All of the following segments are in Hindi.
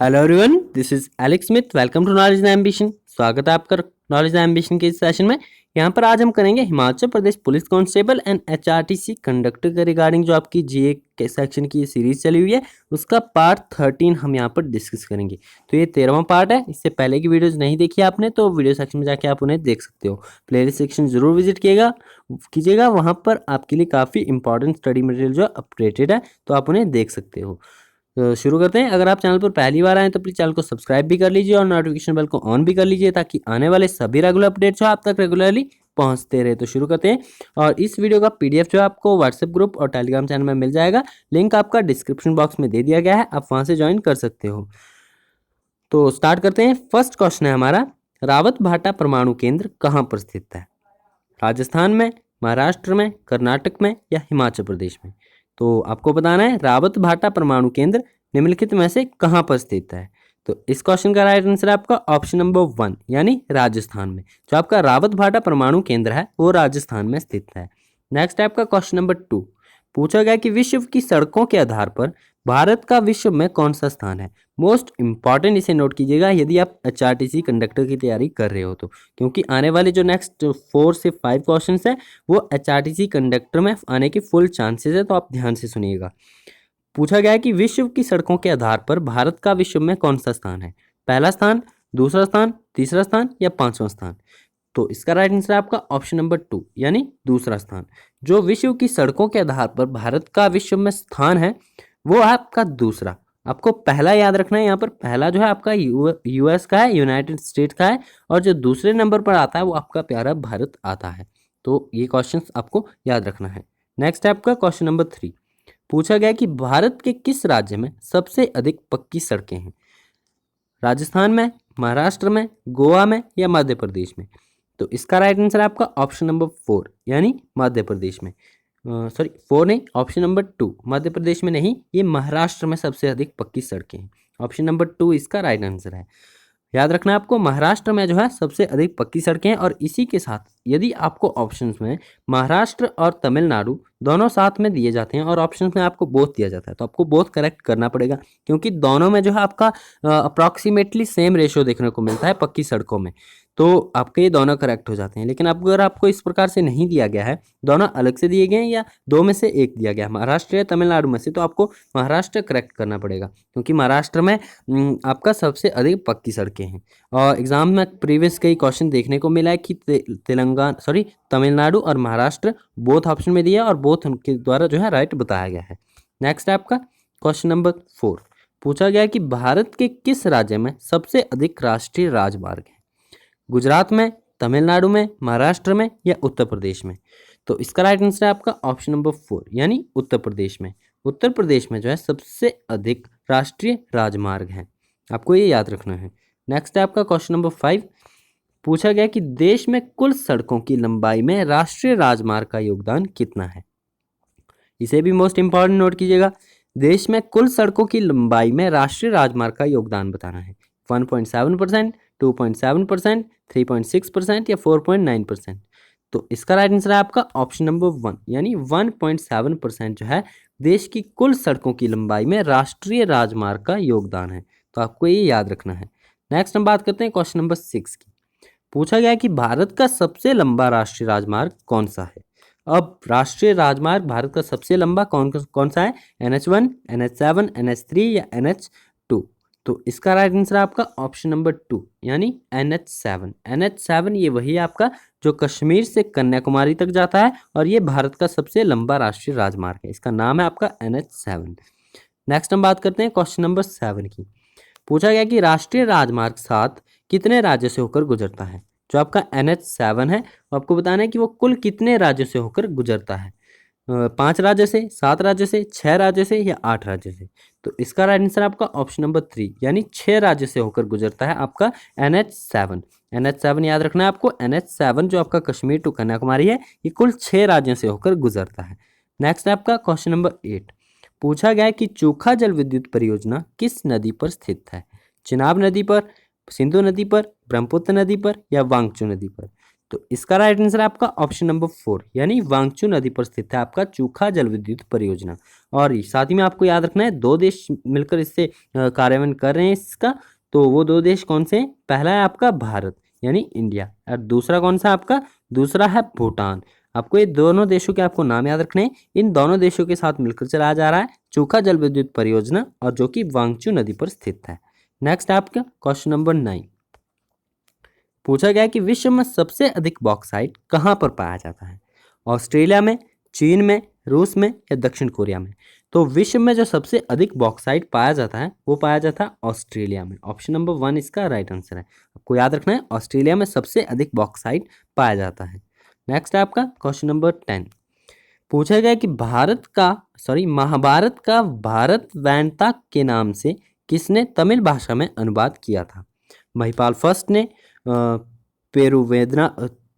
Hello everyone, this is Alex Smith. Welcome to Knowledge and Ambition. स्वागत है आपका नॉलेज एंड एम्बिशन के इस सेशन में। यहाँ पर आज हम करेंगे Himachal Pradesh police constable and HRTC conductor के रिगार्डिंग जो आपकी जीए के सेक्शन की सीरीज चली हुई है उसका पार्ट 13 हम यहाँ पर डिस्कस करेंगे। तो ये 13वां पार्ट है। इससे पहले की वीडियोज नहीं देखी आपने तो वीडियो सेक्शन में जाके आप उन्हें देख सकते हो। प्लेलिस्ट सेक्शन जरूर विजिट कीजिएगा। वहाँ पर आपके लिए काफ़ी इंपॉर्टेंट स्टडी मटेरियल जो अपडेटेड है तो आप उन्हें देख सकते हो। तो शुरू करते हैं। अगर आप चैनल पर पहली बार आए तो प्लीज़ चैनल को सब्सक्राइब भी कर लीजिए और नोटिफिकेशन बेल को ऑन भी कर लीजिए ताकि आने वाले सभी रेगुलर अपडेट्स जो आप तक रेगुलरली पहुंचते रहे। तो शुरू करते हैं। और इस वीडियो का पीडीएफ जो आपको व्हाट्सएप ग्रुप और टेलीग्राम चैनल में मिल जाएगा। लिंक आपका डिस्क्रिप्शन बॉक्स में दे दिया गया है, आप वहां से ज्वाइन कर सकते हो। तो स्टार्ट करते हैं। फर्स्ट क्वेश्चन है हमारा, रावत भाटा परमाणु केंद्र कहाँ पर स्थित है? राजस्थान में, महाराष्ट्र में, कर्नाटक में या हिमाचल प्रदेश में? तो आपको बताना है रावत भाटा परमाणु केंद्र निम्नलिखित में से कहाँ पर स्थित है। तो इस क्वेश्चन का राइट आंसर है आपका ऑप्शन नंबर 1 यानी राजस्थान में। जो आपका रावत भाटा परमाणु केंद्र है वो राजस्थान में स्थित है। नेक्स्ट है आपका क्वेश्चन नंबर 2। पूछा गया कि विश्व की सड़कों के आधार पर भारत का विश्व में कौन सा स्थान है? मोस्ट इंपॉर्टेंट, इसे नोट कीजिएगा यदि आप एचआरटीसी कंडक्टर की तैयारी कर रहे हो तो, क्योंकि आने वाले जो नेक्स्ट 4 से 5 क्वेश्चन है वो एचआरटीसी कंडक्टर में आने के फुल चांसेस है, तो आप ध्यान से सुनिएगा। पूछा गया है कि विश्व की सड़कों के आधार पर भारत का विश्व में कौन सा स्थान है? पहला स्थान, दूसरा स्थान, तीसरा स्थान या पांचवा स्थान? तो इसका राइट आंसर है आपका ऑप्शन नंबर 2 यानी दूसरा स्थान। जो विश्व की सड़कों के आधार पर भारत का विश्व में स्थान है वो है आपका दूसरा। आपको पहला याद रखना है। यहाँ पर पहला जो है आपका यूएस का है, यूनाइटेड स्टेट्स का है, और जो दूसरे नंबर पर आता है वो आपका प्यारा भारत आता है। तो ये क्वेश्चन आपको याद रखना है। नेक्स्ट है आपका क्वेश्चन नंबर 3। पूछा गया कि भारत के किस राज्य में सबसे अधिक पक्की सड़कें हैं? राजस्थान में, महाराष्ट्र में, गोवा में या मध्य प्रदेश में? तो इसका राइट आंसर है आपका ऑप्शन नंबर 4 यानी मध्य प्रदेश में। सॉरी 4 नहीं, ऑप्शन नंबर 2। मध्य प्रदेश में नहीं, ये महाराष्ट्र में सबसे अधिक पक्की सड़कें हैं। ऑप्शन नंबर 2 इसका राइट आंसर है। याद रखना है आपको, महाराष्ट्र में जो है सबसे अधिक पक्की सड़कें हैं। और इसी के साथ यदि आपको ऑप्शंस में महाराष्ट्र और तमिलनाडु दोनों साथ में दिए जाते हैं और ऑप्शंस में आपको बोथ दिया जाता है तो आपको बोथ करेक्ट करना पड़ेगा, क्योंकि दोनों में जो है आपका अप्रॉक्सीमेटली सेम रेशियो देखने को मिलता है पक्की सड़कों में। तो आपके ये दोनों करेक्ट हो जाते हैं। लेकिन अब अगर आपको इस प्रकार से नहीं दिया गया है, दोनों अलग से दिए गए हैं या दो में से एक दिया गया है, महाराष्ट्र या तमिलनाडु में से, तो आपको महाराष्ट्र करेक्ट करना पड़ेगा, क्योंकि महाराष्ट्र में आपका सबसे अधिक पक्की सड़कें हैं। और एग्जाम में प्रीवियस कई क्वेश्चन देखने को मिला है कि तमिलनाडु और महाराष्ट्र बोथ ऑप्शन में दिया और बोथ उनके द्वारा जो है राइट बताया गया है। नेक्स्ट है आपका क्वेश्चन नंबर 4। पूछा गया कि भारत के किस राज्य में सबसे अधिक राष्ट्रीय राजमार्ग है? गुजरात में, तमिलनाडु में, महाराष्ट्र में या उत्तर प्रदेश में? तो इसका राइट आंसर है आपका ऑप्शन नंबर 4 यानी उत्तर प्रदेश में। उत्तर प्रदेश में जो है सबसे अधिक राष्ट्रीय राजमार्ग है, आपको ये याद रखना है। नेक्स्ट है आपका क्वेश्चन नंबर 5। पूछा गया कि देश में कुल सड़कों की लंबाई में राष्ट्रीय राजमार्ग का योगदान कितना है? इसे भी मोस्ट इंपॉर्टेंट नोट कीजिएगा। देश में कुल सड़कों की लंबाई में राष्ट्रीय राजमार्ग का योगदान बताना है। 1.7%, 2.7%, 3.6% या 4.9%? तो इसका राइट आंसर है आपका ऑप्शन नंबर 1 यानी 1.7% जो है देश की कुल सड़कों की लंबाई में राष्ट्रीय राजमार्ग का योगदान है। तो आपको ये याद रखना है। नेक्स्ट हम बात करते हैं क्वेश्चन नंबर 6 की। पूछा गया कि भारत का सबसे लंबा राष्ट्रीय राजमार्ग कौन सा है? अब राष्ट्रीय राजमार्ग भारत का सबसे लंबा कौन सा है? NH1, NH7, NH3 या NH2? तो इसका राइट आंसर है आपका ऑप्शन नंबर 2 यानी NH7। NH7 ये वही है आपका जो कश्मीर से कन्याकुमारी तक जाता है और ये भारत का सबसे लंबा राष्ट्रीय राजमार्ग है। इसका नाम है आपका NH7। नेक्स्ट हम बात करते हैं क्वेश्चन नंबर 7 की। पूछा गया कि राष्ट्रीय राजमार्ग 7 कितने राज्यों से होकर गुजरता है? जो आपका NH7 है आपको बताना है कि वो कुल कितने राज्यों से होकर गुजरता है। 5 राज्य से, 7 राज्य से, 6 राज्य से या 8 राज्य से? तो इसका राइट आंसर आपका ऑप्शन नंबर 3 यानी 6 राज्य से होकर गुजरता है आपका NH7। NH7 याद रखना है आपको। NH7 जो आपका कश्मीर टू कन्याकुमारी है ये कुल 6 राज्यों से होकर गुजरता है। नेक्स्ट है आपका क्वेश्चन नंबर 8। पूछा गया कि चोखा जल विद्युत परियोजना किस नदी पर स्थित है? चिनाब नदी पर, सिंधु नदी पर, ब्रह्मपुत्र नदी पर या वांगचू नदी पर? तो इसका राइट आंसर है आपका ऑप्शन नंबर 4 यानी वांगचू नदी पर स्थित है आपका चूखा जल विद्युत परियोजना। और साथ ही में आपको याद रखना है 2 देश मिलकर इससे कार्यान्वयन कर रहे हैं इसका। तो वो 2 देश कौन से हैं? पहला है आपका भारत यानी इंडिया, और दूसरा कौन सा आपका? दूसरा है भूटान। आपको ये दोनों देशों के आपको नाम याद रखने हैं। इन दोनों देशों के साथ मिलकर चलाया जा रहा है चूखा जल विद्युत परियोजना, और जो कि वांगचू नदी पर स्थित है। नेक्स्ट आपका क्वेश्चन नंबर 9 पूछा गया कि विश्व में सबसे अधिक बॉक्साइट कहाँ पर पाया जाता है? ऑस्ट्रेलिया में, चीन में, रूस में या दक्षिण कोरिया में? तो विश्व में जो सबसे अधिक बॉक्साइट पाया जाता है वो पाया जाता है ऑस्ट्रेलिया में। ऑप्शन नंबर 1 इसका राइट आंसर है। आपको याद रखना है ऑस्ट्रेलिया में सबसे अधिक बॉक्साइट पाया जाता है। नेक्स्ट है आपका क्वेश्चन नंबर 10 पूछा गया कि महाभारत का भारत वैनता के नाम से किसने तमिल भाषा में अनुवाद किया था? महिपाल फर्स्ट ने,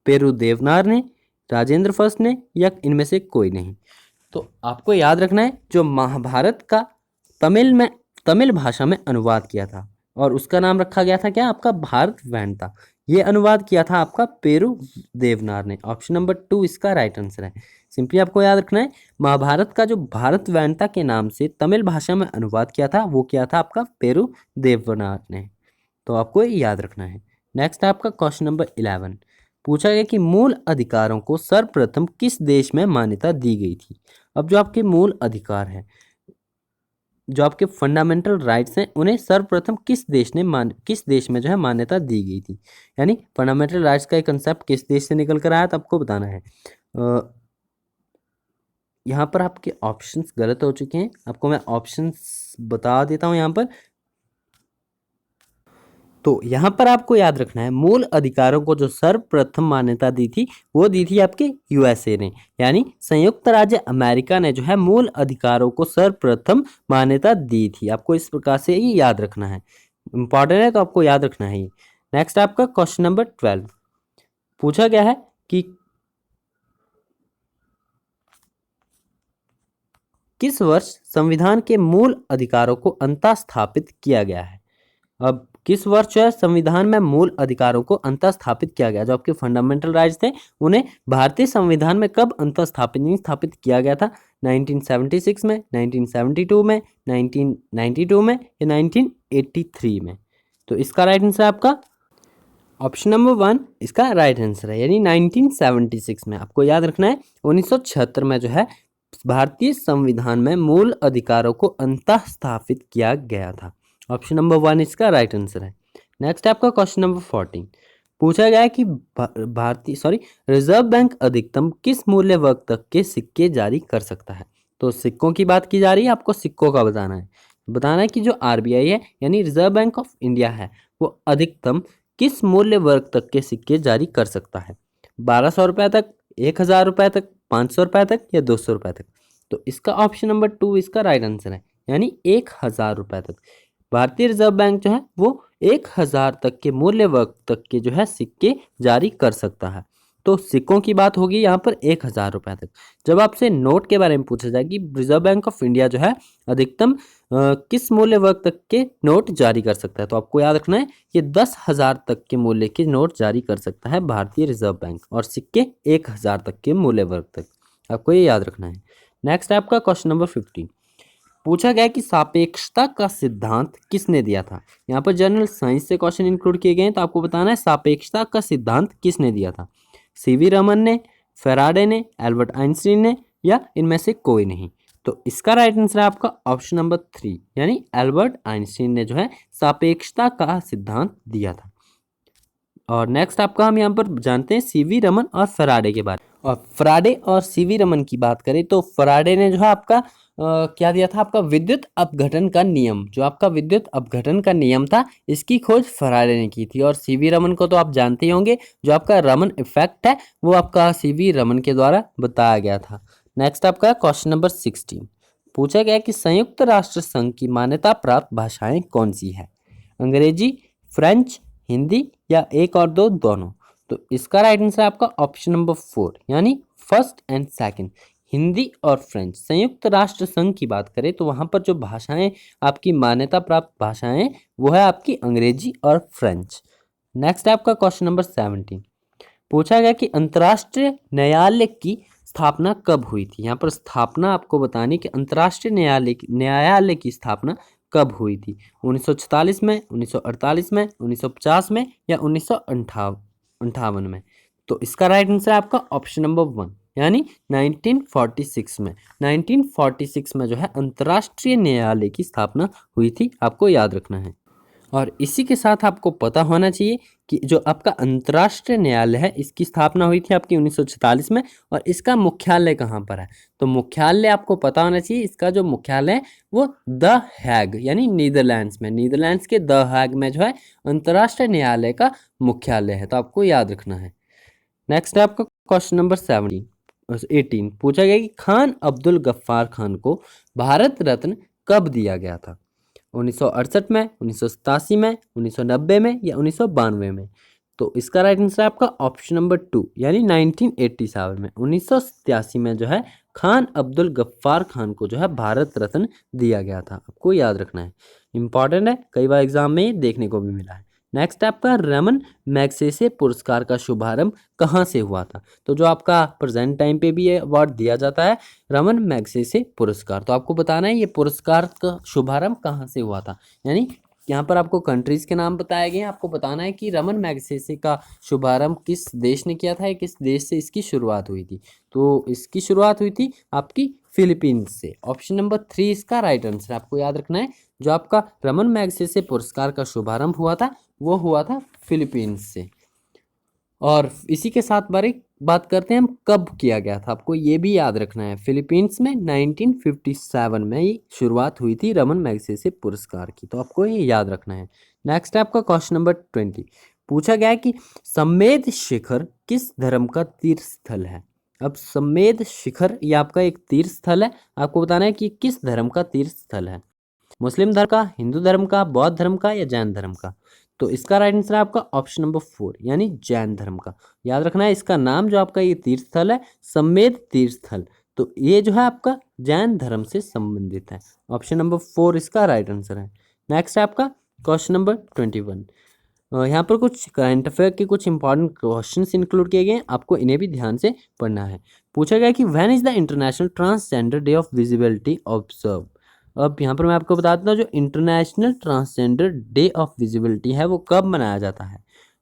पेरुदेवनार ने, राजेंद्र फर्स्ट ने, या इनमें से कोई नहीं? तो आपको याद रखना है जो महाभारत का तमिल भाषा में अनुवाद किया था और उसका नाम रखा गया था क्या? आपका भारत वैनता। ये अनुवाद किया था आपका पेरू देवनार ने। ऑप्शन नंबर 2 इसका राइट आंसर है। सिंपली आपको याद रखना है महाभारत का जो भारत वैनता के नाम से तमिल भाषा में अनुवाद किया था वो किया था आपका पेरू देवनार ने। तो आपको ये याद रखना है। नेक्स्ट आपका क्वेश्चन नंबर 11 पूछा गया कि मूल अधिकारों को सर्वप्रथम किस देश में मान्यता दी गई थी? अब जो आपके मूल अधिकार है, जो आपके फंडामेंटल राइट्स हैं, उन्हें सर्वप्रथम किस देश में जो है मान्यता दी गई थी? यानी फंडामेंटल राइट्स का एक कंसेप्ट किस देश से निकल कर आया तो आपको बताना है। यहाँ पर आपके ऑप्शंस गलत हो चुके हैं, आपको मैं ऑप्शंस बता देता हूँ यहाँ पर। तो यहाँ पर आपको याद रखना है मूल अधिकारों को जो सर्वप्रथम मान्यता दी थी वो दी थी आपके यूएसए ने, यानी संयुक्त राज्य अमेरिका ने जो है मूल अधिकारों को सर्वप्रथम मान्यता दी थी। आपको इस प्रकार से ही याद रखना है, इंपॉर्टेंट है तो आपको याद रखना है। नेक्स्ट आपका क्वेश्चन नंबर 12 पूछा गया है कि किस वर्ष संविधान के मूल अधिकारों को अंतः स्थापित किया गया है? अब किस वर्ष जो है संविधान में मूल अधिकारों को अंतः स्थापित किया गया? जो आपके फंडामेंटल राइट्स थे उन्हें भारतीय संविधान में कब अंतः स्थापित किया गया था? 1976 में, 1972 में, 1992 में या 1983 में? तो इसका राइट आंसर आपका ऑप्शन नंबर 1 इसका राइट आंसर है, यानी 1976 में। आपको याद रखना है 1976 में जो है भारतीय संविधान में मूल अधिकारों को अंतः स्थापित किया गया था। ऑप्शन नंबर 1 इसका राइट आंसर है। नेक्स्ट आपका क्वेश्चन नंबर 14 पूछा गया है कि रिजर्व बैंक अधिकतम किस मूल्य वर्ग तक के सिक्के जारी कर सकता है? तो सिक्कों की बात की जा रही है, आपको सिक्कों का बताना है कि जो आरबीआई है यानी रिजर्व बैंक ऑफ इंडिया है वो अधिकतम किस मूल्य वर्ग तक के सिक्के जारी कर सकता है? 1200 रुपये तक, 1000 रुपये तक, 500 रुपये तक या 200 रुपये तक? तो इसका ऑप्शन नंबर 2 इसका राइट आंसर है, यानी 1000 रुपये तक। भारतीय रिजर्व बैंक जो है वो 1000 तक के मूल्य वर्ग तक के जो है सिक्के जारी कर सकता है। तो सिक्कों की बात होगी यहाँ पर 1000 रुपये तक। जब आपसे नोट के बारे में पूछा जाए कि रिजर्व बैंक ऑफ इंडिया जो है अधिकतम किस मूल्य वर्ग तक के नोट जारी कर सकता है, तो आपको याद रखना है ये 10,000 तक के मूल्य के नोट जारी कर सकता है भारतीय रिजर्व बैंक, और सिक्के 1000 तक के मूल्य वर्ग तक। आपको ये याद रखना है। नेक्स्ट है आपका क्वेश्चन नंबर 15 पूछा गया कि सापेक्षता का सिद्धांत किसने दिया था? यहाँ पर जनरल साइंस से क्वेश्चन इंक्लूड किए गए हैं, तो आपको बताना है सापेक्षता का सिद्धांत किसने दिया था? सीवी रमन ने, फेराडे ने, एल्बर्ट आइंस्टीन ने, या इनमें से कोई नहीं? तो इसका राइट आंसर है आपका ऑप्शन नंबर 3 यानी एल्बर्ट आइंस्टीन ने जो है सापेक्षता का सिद्धांत दिया था। और नेक्स्ट आपका हम यहाँ पर जानते हैं सीवी रमन और फराडे के बारे में। और फराडे और सीवी रमन की बात करें तो फराडे ने जो है आपका क्या दिया था? आपका विद्युत अपघटन का नियम, जो आपका विद्युत अपघटन का नियम था इसकी खोज फराडे ने की थी। और सीवी रमन को तो आप जानते ही होंगे, जो आपका रमन इफेक्ट है वो आपका सीवी रमन के द्वारा बताया गया था। नेक्स्ट आपका क्वेश्चन नंबर 16 पूछा गया कि संयुक्त राष्ट्र संघ की मान्यता प्राप्त भाषाएं कौन सी है? अंग्रेजी, फ्रेंच, हिंदी या एक और दो दोनों? तो इसका राइट आंसर है आपका ऑप्शन नंबर 4 यानी फर्स्ट एंड सेकंड, हिंदी और फ्रेंच। संयुक्त राष्ट्र संघ की बात करें तो वहाँ पर जो भाषाएं आपकी मान्यता प्राप्त भाषाएं वो है आपकी अंग्रेजी और फ्रेंच। नेक्स्ट है आपका क्वेश्चन नंबर 17 पूछा गया कि अंतर्राष्ट्रीय न्यायालय की स्थापना कब हुई थी। यहाँ पर स्थापना आपको बतानी कि अंतर्राष्ट्रीय न्यायालय की स्थापना कब हुई थी। 1946 में, 1948 में, 1950 में या 1958 में। तो इसका राइट आंसर है आपका ऑप्शन नंबर 1 यानी 1946 में। 1946 में जो है अंतर्राष्ट्रीय न्यायालय की स्थापना हुई थी, आपको याद रखना है। और इसी के साथ आपको पता होना चाहिए कि जो आपका अंतर्राष्ट्रीय न्यायालय है इसकी स्थापना हुई थी आपकी 1946 में, और इसका मुख्यालय कहाँ पर है। तो मुख्यालय आपको पता होना चाहिए, इसका जो मुख्यालय है वो द हैग यानी नीदरलैंड्स में, नीदरलैंड्स के द हैग में जो है अंतर्राष्ट्रीय न्यायालय का मुख्यालय है। तो आपको याद रखना है। नेक्स्ट है आपका क्वेश्चन नंबर 18। पूछा गया कि खान अब्दुल गफ्फार खान को भारत रत्न कब दिया गया था। 1968 में, 1987 में, 1990 में या 1992 में। तो इसका राइट आंसर है आपका ऑप्शन नंबर 2 यानी 1987 में। 1987 में जो है खान अब्दुल गफ्फार खान को जो है भारत रत्न दिया गया था, आपको याद रखना है। इंपॉर्टेंट है, कई बार एग्जाम में देखने को भी मिला है। नेक्स्ट आपका रमन मैग्सेसे पुरस्कार का शुभारंभ कहाँ से हुआ था। तो जो आपका प्रेजेंट टाइम पे भी ये अवार्ड दिया जाता है रमन मैग्सेसे पुरस्कार, तो आपको बताना है ये पुरस्कार का शुभारंभ कहाँ से हुआ था। यानी यहाँ पर आपको कंट्रीज के नाम बताए गए हैं, आपको बताना है कि रमन मैग्सेसे का शुभारंभ किस देश ने किया था, किस देश से इसकी शुरुआत हुई थी। तो इसकी शुरुआत हुई थी आपकी फिलीपींस से। ऑप्शन नंबर 3 इसका राइट आंसर आपको याद रखना है। जो आपका रमन मैग्सेसे पुरस्कार का शुभारंभ हुआ था वो हुआ था फिलीपींस से। और इसी के साथ बात करते हैं हम कब किया गया था, आपको ये भी याद रखना है। फिलीपींस में 1957 में ये शुरुआत हुई थी रमन मैग्सेसे पुरस्कार की, तो आपको ये याद रखना है। नेक्स्ट है आपका क्वेश्चन नंबर 20। पूछा गया है कि समेध शिखर किस धर्म का तीर्थ स्थल है। अब समेध शिखर ये आपका एक तीर्थ स्थल है, आपको बताना है कि किस धर्म का तीर्थ स्थल है। मुस्लिम धर्म का, हिंदू धर्म का, बौद्ध धर्म का या जैन धर्म का। तो इसका राइट आंसर है आपका ऑप्शन नंबर 4 यानी जैन धर्म का। याद रखना है इसका नाम जो आपका ये तीर्थ स्थल है समेध तीर्थ स्थल, तो ये जो है आपका जैन धर्म से संबंधित है। ऑप्शन नंबर 4 इसका राइट आंसर है। नेक्स्ट है आपका क्वेश्चन नंबर 21। यहाँ पर कुछ करंट अफेयर के कुछ इंपॉर्टेंट क्वेश्चंस इंक्लूड किए गए हैं, आपको इन्हें भी ध्यान से पढ़ना है। पूछा गया कि when is the international transgender day of visibility observe. अब यहाँ पर मैं आपको बता देता हूँ जो international transgender day of visibility है वो कब मनाया जाता है।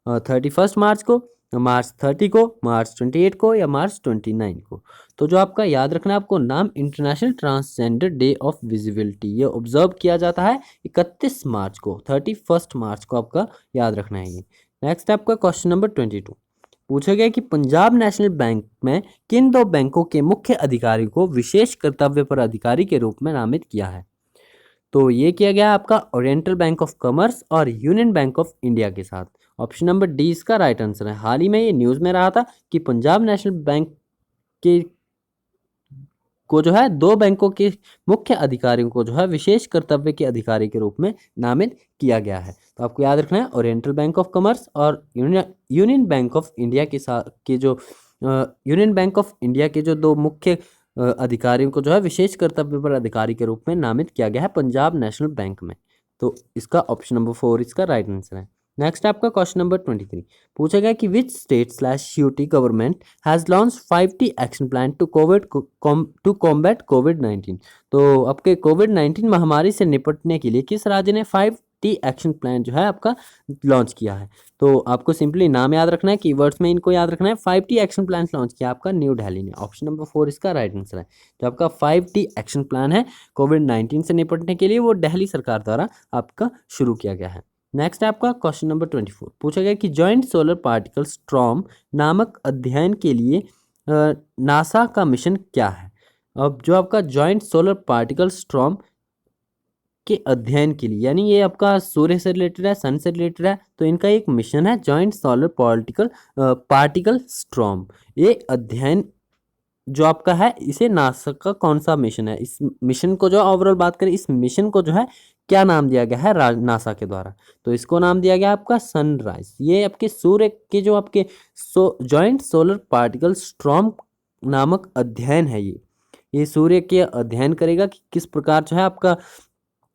31 मार्च को, मार्च 30 को, मार्च 28 को या मार्च 29 को। तो जो आपका याद रखना है आपको नाम international transgender day of visibility ये ऑब्जर्व किया जाता है 31 मार्च को, 31 मार्च को आपका याद रखना है ये। नेक्स्ट आपका क्वेश्चन नंबर 22। पूछा गया कि पंजाब नेशनल बैंक में किन दो बैंकों के मुख्य अधिकारी को विशेष कर्तव्य पर अधिकारी के रूप में नामित किया है। तो ये किया गया आपका ओरिएंटल बैंक ऑफ कॉमर्स और यूनियन बैंक ऑफ इंडिया के साथ। ऑप्शन नंबर डी इसका राइट आंसर है। हाल ही में ये न्यूज़ में रहा था कि पंजाब नेशनल बैंक के को जो है दो बैंकों के मुख्य अधिकारियों को जो है विशेष कर्तव्य के अधिकारी के रूप में नामित किया गया है। तो आपको याद रखना है ओरिएंटल बैंक ऑफ कॉमर्स और यूनियन बैंक ऑफ इंडिया के साथ के जो यूनियन बैंक ऑफ इंडिया के जो दो मुख्य अधिकारियों को जो है विशेष कर्तव्य पर अधिकारी के रूप में नामित किया गया है पंजाब नेशनल बैंक में। तो इसका ऑप्शन नंबर 4 इसका राइट आंसर है। नेक्स्ट आपका क्वेश्चन नंबर 23। पूछा गया कि which state UT government has launch 5T action plan to combat कोविड-19। तो आपके कोविड-19 महामारी से निपटने के लिए किस राज्य ने 5T एक्शन प्लान जो है आपका लॉन्च किया है। तो आपको सिंपली नाम याद रखना है, कीवर्ड्स में इनको याद रखना है। 5T एक्शन प्लान लॉन्च किया आपका न्यू दिल्ली ने। ऑप्शन नंबर 4 इसका राइट आंसर है। जो आपका 5T एक्शन प्लान है कोविड-19 से निपटने के लिए वो दिल्ली सरकार द्वारा आपका शुरू किया गया है। नेक्स्ट है आपका क्वेश्चन नंबर 24। पूछा गया कि जॉइंट सोलर पार्टिकल स्टॉर्म नामक अध्ययन के लिए नासा का मिशन क्या है। अब जो आपका जॉइंट सोलर पार्टिकल स्टॉर्म के अध्ययन के लिए, यानी ये आपका सूर्य से रिलेटेड है, सन से रिलेटेड है, तो इनका एक मिशन है जॉइंट सोलर पार्टिकल स्टॉर्म। ये अध्ययन जो आपका है इसे नासा का कौन सा मिशन है, इस मिशन को जो ओवरऑल बात करें इस मिशन को जो है क्या नाम दिया गया है नासा के द्वारा। तो इसको नाम दिया गया आपका सनराइज। ये आपके सूर्य के जो आपके जॉइंट सोलर पार्टिकल स्टॉर्म नामक अध्ययन है, ये सूर्य के अध्ययन करेगा कि किस प्रकार जो है आपका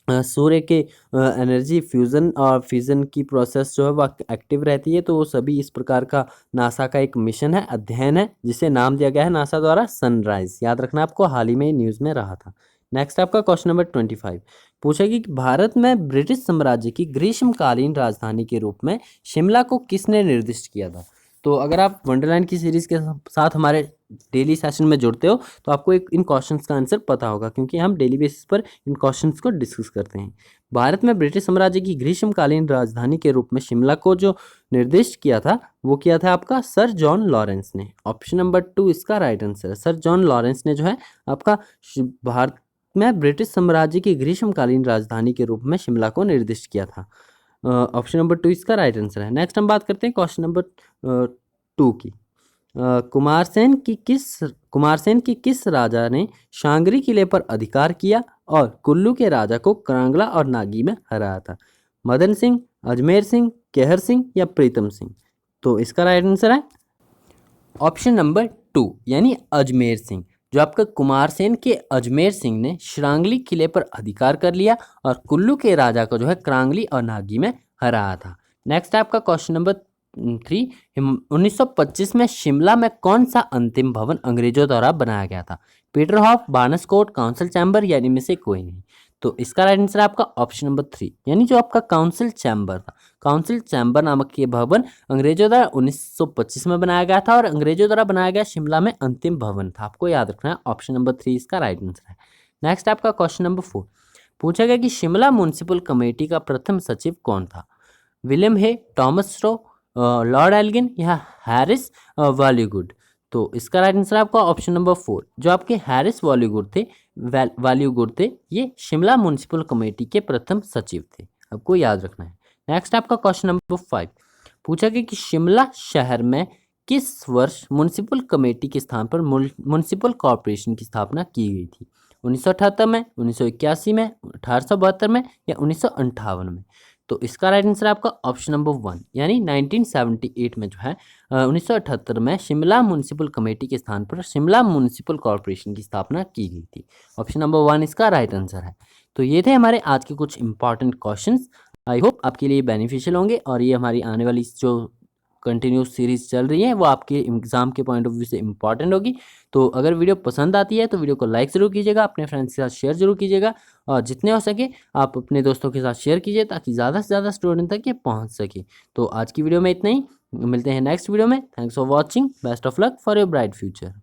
सूर्य के एनर्जी फ्यूज़न और फिज़न की प्रोसेस जो है वो एक्टिव रहती है, तो वो सभी इस प्रकार का नासा का एक मिशन है, अध्ययन है, जिसे नाम दिया गया है नासा द्वारा सनराइज। याद रखना, आपको हाल ही में न्यूज़ में रहा था। नेक्स्ट आपका क्वेश्चन नंबर 25 पूछेगी कि भारत में ब्रिटिश साम्राज्य की ग्रीष्मकालीन राजधानी के रूप में शिमला को किसने निर्दिष्ट किया था। तो अगर आप वंडरलैंड की सीरीज़ के साथ हमारे डेली सेशन में जुड़ते हो तो आपको इन क्वेश्चंस का आंसर पता होगा, क्योंकि हम डेली बेसिस पर इन क्वेश्चंस को डिस्कस करते हैं। भारत में ब्रिटिश साम्राज्य की ग्रीष्मकालीन राजधानी के रूप में शिमला को जो निर्दिष्ट किया था वो किया था आपका सर जॉन लॉरेंस ने। ऑप्शन नंबर 2 इसका राइट आंसर है। सर जॉन लॉरेंस ने जो है आपका भारत में ब्रिटिश साम्राज्य की ग्रीष्मकालीन राजधानी के रूप में शिमला को निर्दिष्ट किया था। ऑप्शन नंबर 2 इसका राइट आंसर है। नेक्स्ट हम बात करते हैं क्वेश्चन नंबर 2 की। कुमारसेन की किस राजा ने शांगरी किले पर अधिकार किया और कुल्लू के राजा को करांगला और नागी में हराया था। मदन सिंह, अजमेर सिंह, केहर सिंह या प्रीतम सिंह। तो इसका राइट आंसर है ऑप्शन नंबर 2 यानी अजमेर सिंह। जो आपका कुमारसेन के अजमेर सिंह ने श्रांगली किले पर अधिकार कर लिया और कुल्लू के राजा को जो है करांगली और नागी में हराया था। नेक्स्ट आपका क्वेश्चन नंबर 3 1925 में शिमला में कौन सा अंतिम भवन अंग्रेजों द्वारा बनाया गया था। Peter Hoff, Barnes Court, council chamber या इनमें से कोई नहीं। तो इसका राइट आंसर है आपका ऑप्शन नंबर 3 यानी जो आपका काउंसिल चैम्बर था। काउंसिल चैम्बर नामक ये भवन अंग्रेजों द्वारा 1925 में बनाया गया था और अंग्रेजों द्वारा बनाया गया शिमला में अंतिम भवन था। आपको याद रखना है ऑप्शन नंबर 3 इसका राइट आंसर है। नेक्स्ट आपका क्वेश्चन नंबर 4 पूछा गया कि शिमला म्युनिसिपल कमेटी का प्रथम सचिव कौन था। विलियम हे, टॉमस स्ट्रो, लॉर्ड एल्गिन या हैरिस वॉलीगुड। तो इसका राइट आंसर आपका ऑप्शन नंबर 4 जो आपके हैरिस वॉलीगुड थे ये शिमला म्युनिसिपल कमेटी के प्रथम सचिव थे। आपको याद रखना है। नेक्स्ट आपका क्वेश्चन नंबर 5 पूछा गया कि शिमला शहर में किस वर्ष म्युनिसिपल कमेटी के स्थान पर म्युनिसिपल कॉर्पोरेशन की स्थापना की गई थी। 1978 में, 1981 में, 1872 में या 1958 में। तो इसका राइट आंसर आपका ऑप्शन नंबर 1 यानी 1978 में जो है 1978 में शिमला म्युनिसिपल कमेटी के स्थान पर शिमला म्युनिसिपल कॉर्पोरेशन की स्थापना की गई थी। ऑप्शन नंबर 1 इसका राइट आंसर है। तो ये थे हमारे आज के कुछ इंपॉर्टेंट क्वेश्चंस। आई होप आपके लिए बेनिफिशियल होंगे और ये हमारी आने वाली जो कंटिन्यूस सीरीज चल रही है वो आपके एग्जाम के पॉइंट ऑफ व्यू से इंपॉर्टेंट होगी। तो अगर वीडियो पसंद आती है तो वीडियो को लाइक ज़रूर कीजिएगा, अपने फ्रेंड्स के साथ शेयर जरूर कीजिएगा और जितने हो सके आप अपने दोस्तों के साथ शेयर कीजिए ताकि ज़्यादा से ज़्यादा स्टूडेंट तक ये पहुँच सके। तो आज की वीडियो में इतना ही, मिलते हैं नेक्स्ट वीडियो में। Thanks for watching, best of luck for your bright future.